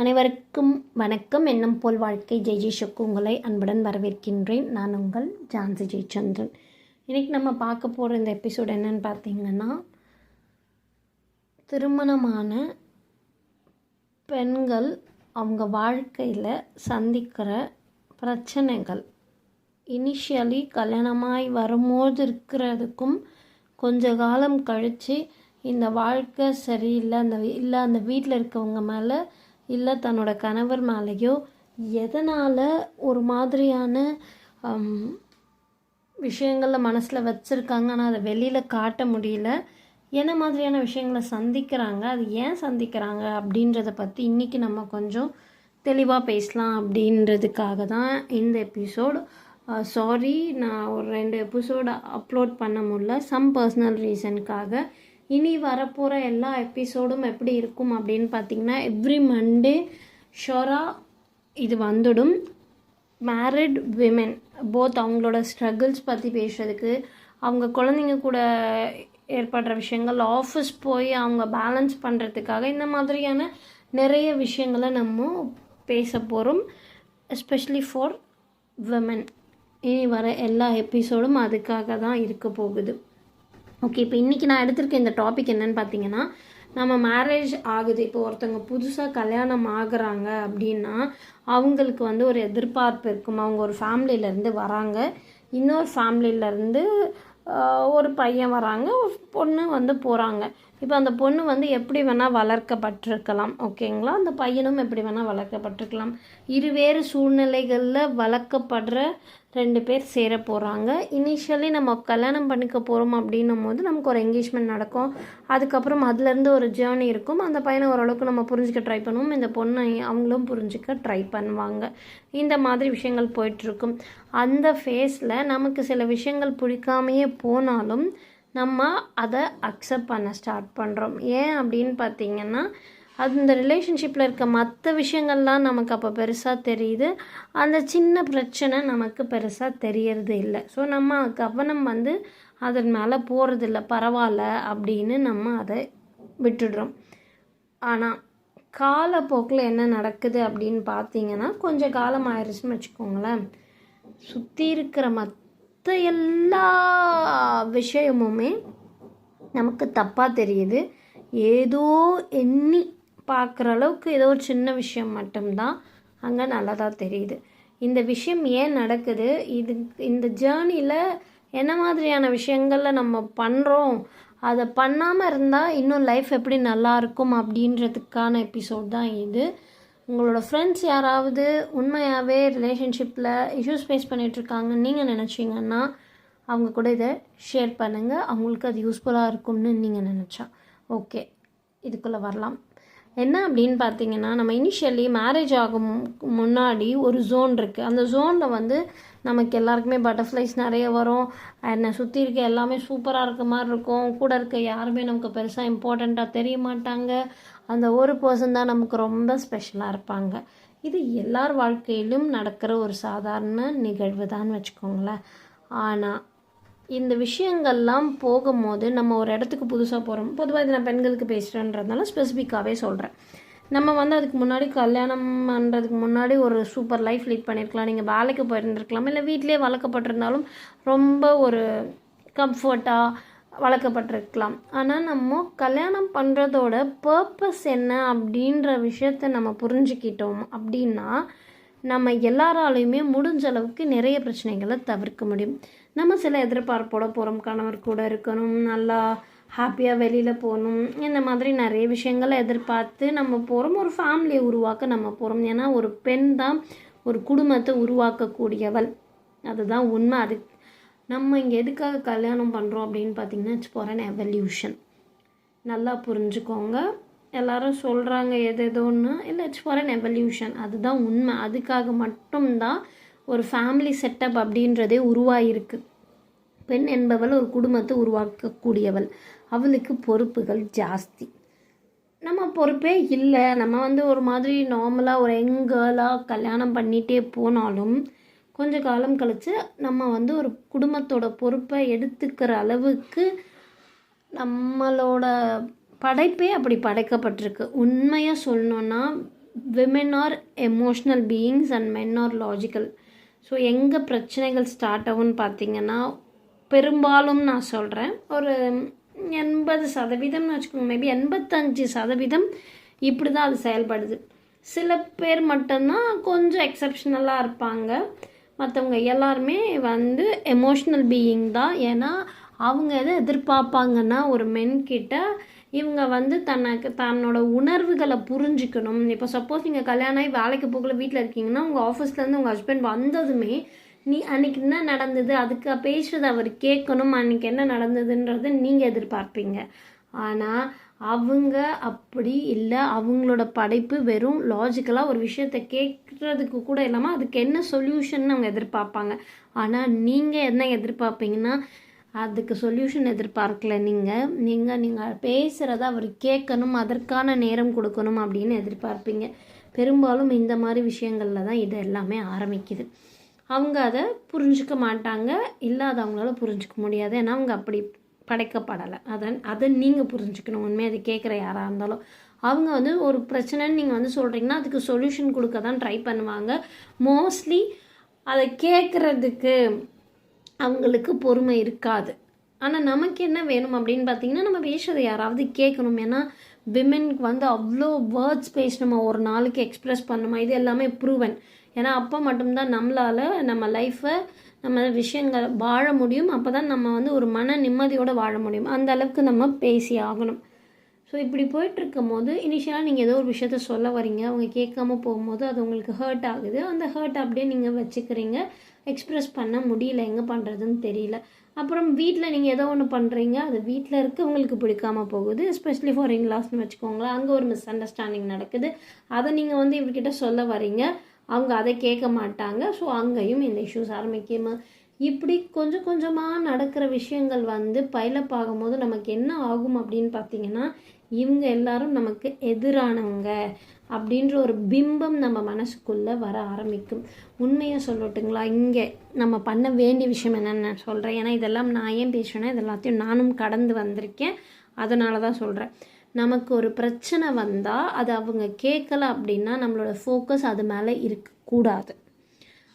அனைவருக்கும் வணக்கம். எண்ணம் போல் வாழ்க்கை ஜெய்ஜிஷுக்கு உங்களை அன்புடன் வரவேற்கின்றேன். நான் உங்கள் ஜான்சி ஜெயச்சந்திரன். இன்றைக்கி நம்ம பார்க்க போகிற இந்த எபிசோட் என்னன்னு பார்த்தீங்கன்னா, திருமணமான பெண்கள் அவங்க வாழ்க்கையில் சந்திக்கிற பிரச்சனைகள், இனிஷியலி கல்யாணமாய் வரும்போது இருக்கிறதுக்கும் கொஞ்ச காலம் கழித்து இந்த வாழ்க்கை சரியில்லை, அந்த வீட்டில் இருக்கவங்க மேலே இல்லை தன்னோட கணவர் மேலேயோ எதனால் ஒரு மாதிரியான விஷயங்களில் மனசில் வச்சுருக்காங்க, ஆனால் அதை வெளியில் காட்ட முடியல, என்ன மாதிரியான விஷயங்களை சந்திக்கிறாங்க, அது ஏன் சந்திக்கிறாங்க அப்படின்றத பற்றி இன்றைக்கி நம்ம கொஞ்சம் தெளிவாக பேசலாம் அப்படின்றதுக்காக தான் இந்த எபிசோடு. சாரி, நான் ஒரு 2 எபிசோடு அப்லோட் பண்ண முடியல, சம் பர்சனல் ரீசனுக்காக. இனி வரப்போகிற எல்லா எபிசோடும் எப்படி இருக்கும் அப்படின்னு பார்த்திங்கன்னா, எவ்ரி மண்டே ஷோராக இது வந்துடும். மேரிட் விமென் போத் அவங்களோட ஸ்ட்ரகிள்ஸ் பற்றி பேசுறதுக்கு, அவங்க குழந்தைங்க கூட ஏற்படுற விஷயங்கள், ஆஃபீஸ் போய் அவங்க பேலன்ஸ் பண்ணுறதுக்காக இந்த மாதிரியான நிறைய விஷயங்களை நம்ம பேச போகிறோம். Especially for women. இனி வர எல்லா எபிசோடும் அதுக்காக தான் இருக்க போகுது. ஓகே, இப்போ இன்றைக்கி நான் எடுத்திருக்க இந்த டாபிக் என்னென்னு பார்த்தீங்கன்னா, நம்ம மேரேஜ் ஆகுது, இப்போ ஒருத்தவங்க புதுசாக கல்யாணம் ஆகுறாங்க அப்படின்னா அவங்களுக்கு ஒரு எதிர்பார்ப்பு இருக்கும். அவங்க ஒரு ஃபேமிலியிலேருந்து வராங்க, இன்னொரு ஃபேமிலியிலேருந்து ஒரு பையன் வராங்க, ஒரு பொண்ணு போகிறாங்க. இப்போ அந்த பொண்ணு எப்படி வேணால் வளர்க்கப்பட்டிருக்கலாம், ஓகேங்களா? அந்த பையனும் எப்படி வேணால் வளர்க்கப்பட்டிருக்கலாம். இருவேறு சூழ்நிலைகளில் வளர்க்கப்படுற 2 பேர் சேர போகிறாங்க. இனிஷியலி நம்ம கல்யாணம் பண்ணிக்க போகிறோம் அப்படின்னும் போது நமக்கு ஒரு என்கேஜ்மெண்ட் நடக்கும். அதுக்கப்புறம் அதுலேருந்து ஒரு ஜேர்னி இருக்கும். அந்த பையனை ஓரளவுக்கு நம்ம புரிஞ்சிக்க ட்ரை பண்ணுவோம், இந்த பொண்ணை அவங்களும் புரிஞ்சிக்க ட்ரை பண்ணுவாங்க. இந்த மாதிரி விஷயங்கள் போயிட்டுருக்கும். அந்த ஃபேஸில் நமக்கு சில விஷயங்கள் பிடிக்காமையே போனாலும் நம்ம அதை அக்செப்ட் பண்ண ஸ்டார்ட் பண்ணுறோம். ஏன் அப்படின்னு பார்த்தீங்கன்னா, அந்த ரிலேஷன்ஷிப்பில் இருக்க மற்ற விஷயங்கள்லாம் நமக்கு அப்போ பெருசாக தெரியுது, அந்த சின்ன பிரச்சனை நமக்கு பெருசாக தெரியறது இல்லை. ஸோ நம்ம கவனம் அதன் மேலே போகிறதில்ல, பரவாயில்ல அப்படின்னு நம்ம அதை விட்டுடுறோம். ஆனால் காலப்போக்கில் என்ன நடக்குது அப்படின்னு பார்த்தீங்கன்னா, கொஞ்சம் காலம் ஆயிடுச்சுன்னு வச்சுக்கோங்களேன், சுற்றி இருக்கிற எல்லா விஷயமுமே நமக்கு தப்பாக தெரியுது. ஏதோ எண்ணி பார்க்குற அளவுக்கு ஏதோ ஒரு சின்ன விஷயம் மட்டும்தான் அங்கே நல்லதாக தெரியுது. இந்த விஷயம் ஏன் நடக்குது, இந்த ஜேர்னியில் என்ன மாதிரியான விஷயங்களில் நம்ம பண்ணுறோம், அதை பண்ணாமல் இருந்தால் இன்னும் லைஃப் எப்படி நல்லாயிருக்கும் அப்படின்றதுக்கான எபிசோட் தான் இது. உங்களோட ஃப்ரெண்ட்ஸ் யாராவது உண்மையாகவே ரிலேஷன்ஷிப்பில் இஷ்யூஸ் ஃபேஸ் பண்ணிகிட்ருக்காங்கன்னு நீங்கள் நினச்சிங்கன்னா அவங்க கூட இதை ஷேர் பண்ணுங்கள், அவங்களுக்கு அது யூஸ்ஃபுல்லாக இருக்கும்னு நீங்கள் நினச்சா. ஓகே, இதுக்குள்ளே வரலாம். என்ன அப்படின்னு பார்த்தீங்கன்னா, நம்ம இனிஷியலி மேரேஜ் ஆகும் முன்னாடி ஒரு ஜோன் இருக்குது. அந்த ஜோனில் நமக்கு எல்லாருக்குமே பட்டர்ஃப்ளைஸ் நிறைய வரும். என்னை சுற்றி இருக்க எல்லாமே சூப்பராக இருக்க மாதிரி இருக்கும். கூட இருக்க யாருமே நமக்கு பெருசாக இம்பார்ட்டண்ட்டாக தெரிய மாட்டாங்க. அந்த ஒரு பர்சன் தான் நமக்கு ரொம்ப ஸ்பெஷலாக இருப்பாங்க. இது எல்லார் வாழ்க்கையிலும் நடக்கிற ஒரு சாதாரண நிகழ்வு தான் வச்சுக்கோங்களேன். ஆனால் இந்த விஷயங்கள்லாம் போகும்போது நம்ம ஒரு இடத்துக்கு புதுசாக போகிறோம். பொதுவாக இது நான் பெண்களுக்கு பேசுகிறேன்றதுனால ஸ்பெசிஃபிக்காகவே சொல்கிறேன். நம்ம அதுக்கு முன்னாடி கல்யாணம் பண்ணுறதுக்கு முன்னாடி ஒரு சூப்பர் லைஃப் லீட் பண்ணியிருக்கலாம். நீங்கள் வேலைக்கு போயிருந்துருக்கலாம், இல்லை வீட்டிலே வளர்க்கப்பட்டிருந்தாலும் ரொம்ப ஒரு கம்ஃபர்ட்டாக வளர்க்கப்பட்டிருக்கலாம். ஆனால் நம்ம கல்யாணம் பண்ணுறதோட பர்பஸ் என்ன அப்படின்ற விஷயத்தை நம்ம புரிஞ்சுக்கிட்டோம் அப்படின்னா நம்ம எல்லாராலையுமே முடிஞ்ச அளவுக்கு நிறைய பிரச்சனைகளை தவிர்க்க முடியும். நம்ம சில எதிர்பார்ப்போட போகிறோம், கணவர் கூட இருக்கணும், நல்லா ஹாப்பியாக வெளியில் போகணும், இந்த மாதிரி நிறைய விஷயங்களை எதிர்பார்த்து நம்ம போகிறோம். ஒரு ஃபேமிலியை உருவாக்க நம்ம போகிறோம். ஏன்னா ஒரு பெண் தான் ஒரு குடும்பத்தை உருவாக்கக்கூடியவள், அதுதான் உண்மை. அது நம்ம இங்கே எதுக்காக கல்யாணம் பண்ணுறோம் அப்படின்னு பார்த்திங்கன்னா, இட்ஸ் ஃபார் அன் எவல்யூஷன். நல்லா புரிஞ்சுக்கோங்க. எல்லாரும் சொல்கிறாங்க எதோன்னு இல்லை, இட்ஸ் ஃபார் அன் எவல்யூஷன், அதுதான் உண்மை. அதுக்காக மட்டும்தான் ஒரு ஃபேமிலி செட்டப் அப்படின்றதே உருவாகிருக்கு. பெண் என்பவள் ஒரு குடும்பத்தை உருவாக்கக்கூடியவள், அவளுக்கு பொறுப்புகள் ஜாஸ்தி. நம்ம பொறுப்பே இல்லை. நம்ம ஒரு மாதிரி நார்மலாக ஒரு யங் கேர்ளாக கல்யாணம் பண்ணிகிட்டே போனாலும் கொஞ்ச காலம் கழித்து நம்ம ஒரு குடும்பத்தோட பொறுப்பை எடுத்துக்கிற அளவுக்கு நம்மளோட படைப்பே அப்படி படைக்கப்பட்டிருக்கு. உண்மையாக சொல்லணுன்னா women are emotional beings and men are logical. So எங்கே பிரச்சனைகள் ஸ்டார்ட் ஆகும்னு பார்த்தீங்கன்னா, பெரும்பாலும் நான் சொல்கிறேன் ஒரு 80% வச்சுக்கோங்க, மேபி 85% இப்படி தான் அது செயல்படுது. சில பேர் மட்டும்தான் கொஞ்சம் எக்ஸப்ஷனலாக இருப்பாங்க. மற்றவங்க எல்லாருமே எமோஷ்னல் பீயிங் தான். ஏன்னா அவங்க எதை எதிர்பார்ப்பாங்கன்னா, ஒரு மென் கிட்ட இவங்க தன்னோட உணர்வுகளை புரிஞ்சுக்கணும். இப்போ சப்போஸ் நீங்கள் கல்யாணம் ஆகி வேலைக்கு போகல வீட்டில் இருக்கீங்கன்னா, உங்கள் ஆஃபீஸ்லேருந்து உங்கள் ஹஸ்பண்ட் வந்ததுமே அன்றைக்கி என்ன நடந்தது, அதுக்கு பேசுறது அவர் கேட்கணும், அன்றைக்கி என்ன நடந்ததுன்றதை நீங்கள் எதிர்பார்ப்பீங்க. ஆனால் அவங்க அப்படி இல்லை. அவங்களோட படைப்பு வெறும் லாஜிக்கலாக ஒரு விஷயத்தை கேட்குறதுக்கு கூட இல்லாமல் அதுக்கு என்ன சொல்யூஷன் அவங்க எதிர்பார்ப்பாங்க. ஆனால் நீங்கள் என்ன எதிர்பார்ப்பீங்கன்னா, அதுக்கு சொல்யூஷன் எதிர்பார்க்கல. நீங்கள் பேசுகிறத அவர் கேட்கணும், அதற்கான நேரம் கொடுக்கணும் அப்படின்னு எதிர்பார்ப்பீங்க. பெரும்பாலும் இந்த மாதிரி விஷயங்களில் தான் இது எல்லாமே ஆரம்பிக்குது. அவங்க அதை புரிஞ்சிக்க மாட்டாங்க, அவங்களால புரிஞ்சிக்க முடியாது. ஏன்னா அவங்க அப்படி படைக்கப்படலை. அதை நீங்கள் புரிஞ்சுக்கணும். உண்மையாக அது கேட்குற யாராக இருந்தாலும் அவங்க ஒரு பிரச்சனைன்னு நீங்கள் சொல்கிறீங்கன்னா அதுக்கு சொல்யூஷன் கொடுக்க தான் ட்ரை பண்ணுவாங்க. மோஸ்ட்லி அதை கேட்குறதுக்கு அவங்களுக்கு பொறுமை இருக்காது. ஆனால் நமக்கு என்ன வேணும் அப்படின்னு பார்த்தீங்கன்னா, நம்ம பேசுறதை யாராவது கேட்கணும். ஏன்னா விமென்க்கு அவ்வளோ வேர்ட்ஸ் பேசி நம்ம ஒரு நாளைக்கு எக்ஸ்ப்ரெஸ் பண்ணணுமா, இது எல்லாமே ப்ரூவன். ஏன்னா அப்போ மட்டும்தான் நம்மளால் நம்ம லைஃப்பை நம்ம விஷயங்கள் வாழ முடியும். அப்போ தான் நம்ம ஒரு மன நிம்மதியோடு வாழ முடியும். அந்த அளவுக்கு நம்ம பேசி ஆகணும். ஸோ இப்படி போயிட்டுருக்கும் போது இனிஷியலாக நீங்கள் ஏதோ ஒரு விஷயத்த சொல்ல வரீங்க, அவங்க கேட்காம போகும்போது அது உங்களுக்கு ஹர்ட் ஆகுது. அந்த ஹர்ட் அப்படியே நீங்கள் வச்சுக்கிறீங்க, எக்ஸ்ப்ரெஸ் பண்ண முடியல, எங்கே பண்ணுறதுன்னு தெரியல. அப்புறம் வீட்டில் நீங்கள் ஏதோ ஒன்று பண்ணுறீங்க, அது வீட்டில் இருக்கவங்களுக்கு பிடிக்காமல் போகுது. எஸ்பெஷலி ஃபார் இன்லாஸ்ன்னு வச்சுக்கோங்களேன். அங்கே ஒரு மிஸ் அண்டர்ஸ்டாண்டிங் நடக்குது. அதை நீங்கள் இவர்கிட்ட சொல்ல வரீங்க, அவங்க அதை கேட்க மாட்டாங்க. ஸோ அங்கேயும் இந்த இஷ்யூஸ் ஆரம்பிக்குமா. இப்படி கொஞ்சம் கொஞ்சமாக நடக்கிற விஷயங்கள் பைலப் ஆகும்போது நமக்கு என்ன ஆகும் அப்படின்னு பார்த்தீங்கன்னா, இவங்க எல்லாரும் நமக்கு எதிரானவங்க அப்படின்ற ஒரு பிம்பம் நம்ம மனசுக்குள்ளே வர ஆரம்பிக்கும். உண்மையாக சொல்லட்டுங்களா, இங்கே நம்ம பண்ண வேண்டிய விஷயம் என்னென்னு நான் சொல்கிறேன். ஏன்னா இதெல்லாம் நான் ஏன் பேசுகிறேன்னா, இது எல்லாத்தையும் நானும் கடந்து வந்திருக்கேன். அதனால தான் சொல்கிறேன். நமக்கு ஒரு பிரச்சனை வந்தால் அது அவங்க கேட்கல அப்படின்னா நம்மளோட ஃபோக்கஸ் அது மேலே இருக்கக்கூடாது.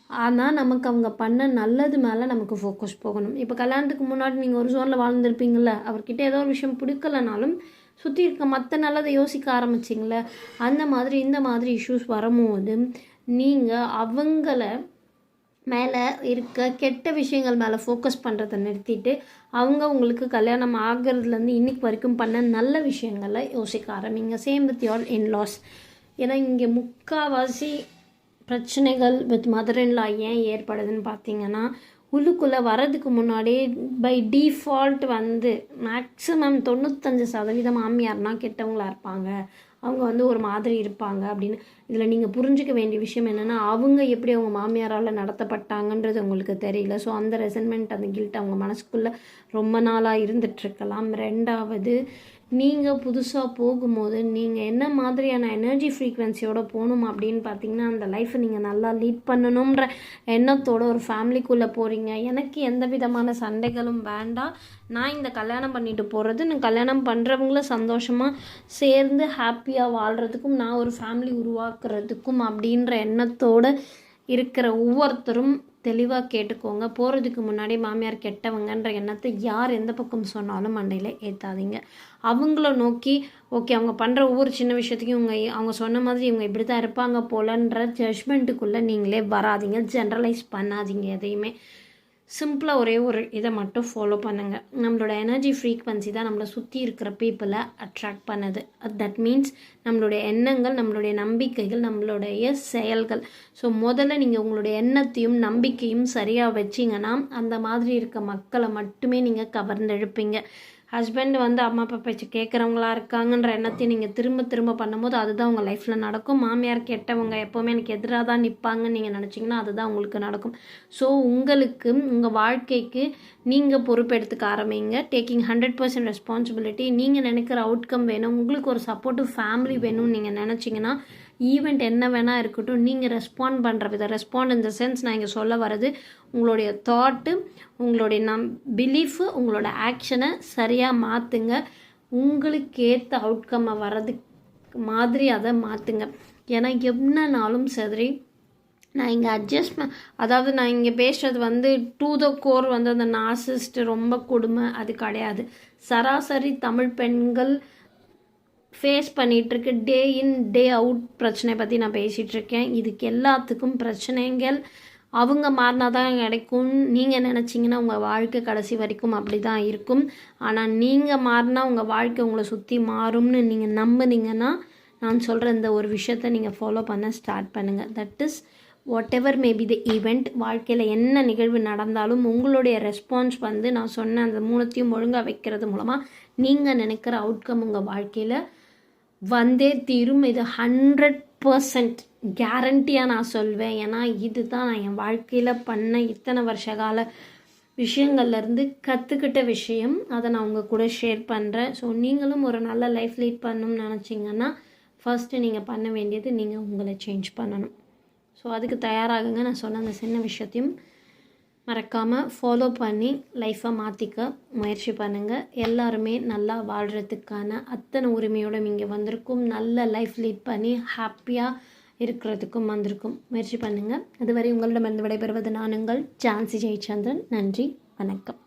ஆனால் நமக்கு அவங்க பண்ண நல்லது மேலே நமக்கு ஃபோக்கஸ் போகணும். இப்போ கல்யாணத்துக்கு முன்னாடி நீங்கள் ஒரு ஜோனில் வாழ்ந்துருப்பீங்கள, அவர்கிட்ட ஏதோ ஒரு விஷயம் பிடிக்கலனாலும் சுற்றி இருக்க மற்ற நல்லதை யோசிக்க ஆரம்பிச்சிங்கள, அந்த மாதிரி இந்த மாதிரி இஷ்யூஸ் வரும்போது நீங்கள் அவங்கள மேலே இருக்க கெட்ட விஷயங்கள் மேலே ஃபோக்கஸ் பண்ணுறதை நிறுத்திட்டு அவங்க உங்களுக்கு கல்யாணம் ஆகிறதுலேருந்து இன்றைக்கி வரைக்கும் பண்ண நல்ல விஷயங்களை யோசிக்க ஆரம்பிங்க. Same with your in-laws. ஏன்னா இங்கே முக்கால்வாசி பிரச்சனைகள் வித் மதர் இன்லா ஏன் ஏற்படுதுன்னு பார்த்தீங்கன்னா, உள்ளுக்குள்ளே வரதுக்கு முன்னாடியே பை டிஃபால்ட் மேக்ஸிமம் 95% மாமியார்னா கெட்டவங்களாக இருப்பாங்க, அவங்க ஒரு மாதிரி இருப்பாங்க அப்படின்னு. இதில் நீங்கள் புரிஞ்சிக்க வேண்டிய விஷயம் என்னென்னா, அவங்க எப்படி அவங்க மாமியாரால் நடத்தப்பட்டாங்கன்றது உங்களுக்கு தெரியல. ஸோ அந்த ரெசன்மெண்ட், அந்த கில்ட் அவங்க மனசுக்குள்ளே ரொம்ப நாளாக இருந்துகிட்ருக்கலாம். ரெண்டாவது, நீங்கள் புதுசாக போகும்போது நீங்கள் என்ன மாதிரியான எனர்ஜி ஃப்ரீக்வன்சியோடு போகணும் அப்படின்னு பார்த்தீங்கன்னா, அந்த லைஃப்பை நீங்கள் நல்லா லீட் பண்ணணுன்ற எண்ணத்தோடு ஒரு ஃபேமிலிக்குள்ளே போகிறீங்க. எனக்கு எந்த விதமான சண்டைகளும் வேண்டாம், நான் இந்த கல்யாணம் பண்ணிட்டு போகிறது நான் கல்யாணம் பண்ணுறவங்கள சந்தோஷமாக சேர்ந்து ஹாப்பியாக வாழ்கிறதுக்கும் நான் ஒரு ஃபேமிலி உருவாக்குறதுக்கும் அப்படின்ற எண்ணத்தோடு இருக்கிற ஒவ்வொருத்தரும் தெளிவாக கேட்டுக்கோங்க. போகிறதுக்கு முன்னாடி மாமியார் கெட்டவங்கன்ற எண்ணத்தை யார் எந்த பக்கம் சொன்னாலும் மண்டையில் ஏற்றாதீங்க. அவங்கள நோக்கி ஓகே அவங்க பண்ணுற ஒவ்வொரு சின்ன விஷயத்துக்கும் அவங்க சொன்ன மாதிரி இவங்க இப்படி தான் இருப்பாங்க போலன்ற ஜட்ஜ்மெண்ட்டுக்குள்ளே நீங்களே வராதிங்க. ஜென்ரலைஸ் பண்ணாதீங்க எதையுமே. சிம்பிளாக ஒரே ஒரு இதை மட்டும் ஃபாலோ பண்ணுங்கள். நம்மளோட எனர்ஜி ஃப்ரீக்வன்சி தான் நம்மளை சுற்றி இருக்கிற பீப்புளை அட்ராக்ட் பண்ணுது. தட் மீன்ஸ் நம்மளுடைய எண்ணங்கள், நம்மளுடைய நம்பிக்கைகள், நம்மளுடைய செயல்கள். ஸோ முதல்ல நீங்கள் உங்களுடைய எண்ணத்தையும் நம்பிக்கையும் சரியாக வச்சிங்கன்னா அந்த மாதிரி இருக்க மக்களை மட்டுமே நீங்கள் கவர்ந்தெழுப்பீங்க. ஹஸ்பண்ட் அம்மா அப்பா பேச்சு கேட்குறவங்களா இருக்காங்கன்ற எண்ணத்தையும் நீங்கள் திரும்ப திரும்ப பண்ணும்போது அதுதான் உங்கள் லைஃப்பில் நடக்கும். மாமியார் கெட்டவங்க எப்போவுமே எனக்கு எதிராக தான் நிற்பாங்கன்னு நீங்கள் நினச்சிங்கன்னா அதுதான் உங்களுக்கு நடக்கும். ஸோ உங்களுக்கு உங்கள் வாழ்க்கைக்கு நீங்கள் பொறுப்பெடுத்துக்க ஆரம்பிங்க. Taking 100% responsibility. நீங்கள் நினைக்கிற அவுட்கம் வேணும், உங்களுக்கு ஒரு சப்போர்ட்டிவ் ஃபேமிலி வேணும்னு நீங்கள் நினச்சிங்கன்னா ஈவெண்ட் என்ன வேணால் இருக்கட்டும், நீங்கள் ரெஸ்பாண்ட் பண்ணுற விதம், ரெஸ்பாண்ட் இந்த சென்ஸ் நான் இங்கே சொல்ல வர்றது உங்களுடைய தாட்டு, உங்களுடைய பிலீஃபு, உங்களோட ஆக்ஷனை சரியாக மாற்றுங்க. உங்களுக்கு ஏற்ற அவுட்கம்மை வர்றதுக்கு மாதிரி அதை மாற்றுங்க. ஏன்னா என்னனாலும் சரி நான் இங்கே அட்ஜஸ்ட்மெண்ட், அதாவது நான் இங்கே பேசுகிறது வந்து டு த கோர் வந்து அந்த நார்சிஸ்ட் ரொம்ப கொடுமை அது கிடையாது. சராசரி தமிழ் பெண்கள் ஃபேஸ் பண்ணிகிட்ருக்கு டே இன் டே அவுட் பிரச்சனை பற்றி நான் பேசிகிட்ருக்கேன். இதுக்கு எல்லாத்துக்கும் பிரச்சனைகள் அவங்க மாறினா தான் கிடைக்கும். நீங்கள் நினச்சிங்கன்னா உங்கள் வாழ்க்கை கடைசி வரைக்கும் அப்படி தான் இருக்கும். ஆனால் நீங்கள் மாறினா உங்கள் வாழ்க்கை உங்களை சுற்றி மாறும்னு நீங்கள் நம்புனீங்கன்னா நான் சொல்கிற இந்த ஒரு விஷயத்தை நீங்கள் ஃபாலோ பண்ண ஸ்டார்ட் பண்ணுங்கள். That is what ever maybe the event. வாழ்க்கையில் என்ன நிகழ்வு நடந்தாலும் உங்களுடைய ரெஸ்பான்ஸ் வந்து நான் சொன்ன அந்த 3த்தையும் ஒழுங்காக வைக்கிறது மூலமாக நீங்கள் நினைக்கிற அவுட்கம் உங்கள் வாழ்க்கையில் வந்தே தீரும். இது 100% கேரண்டியாக நான் சொல்வேன். ஏன்னா இது தான் நான் என் வாழ்க்கையில் பண்ண இத்தனை வருஷ கால விஷயங்கள்லேருந்து கற்றுக்கிட்ட விஷயம். அதை நான் உங்கள் கூட ஷேர் பண்ணுறேன். ஸோ நீங்களும் ஒரு நல்ல லைஃப் லீட் பண்ணணும்னு நினச்சிங்கன்னா ஃபஸ்ட்டு நீங்கள் பண்ண வேண்டியது நீங்கள் உங்களை சேஞ்ச் பண்ணணும். ஸோ அதுக்கு தயாராகுங்க. நான் சொன்ன அந்த சின்ன விஷயத்தையும் மறக்காமல் ஃபாலோ பண்ணி லைஃப்பை மாற்றிக்க முயற்சி பண்ணுங்கள். எல்லாருமே நல்லா வாழ்கிறதுக்கான அத்தனை உரிமையோடு இங்கே வந்திருக்கும். நல்ல லைஃப் லீட் பண்ணி ஹாப்பியாக இருக்கிறதுக்கும் வந்திருக்கும். முயற்சி பண்ணுங்கள். அதுவரை உங்களிடமிருந்து விடைபெறுவது நான் உங்கள் ஜான்சி ஜெயச்சந்திரன். நன்றி, வணக்கம்.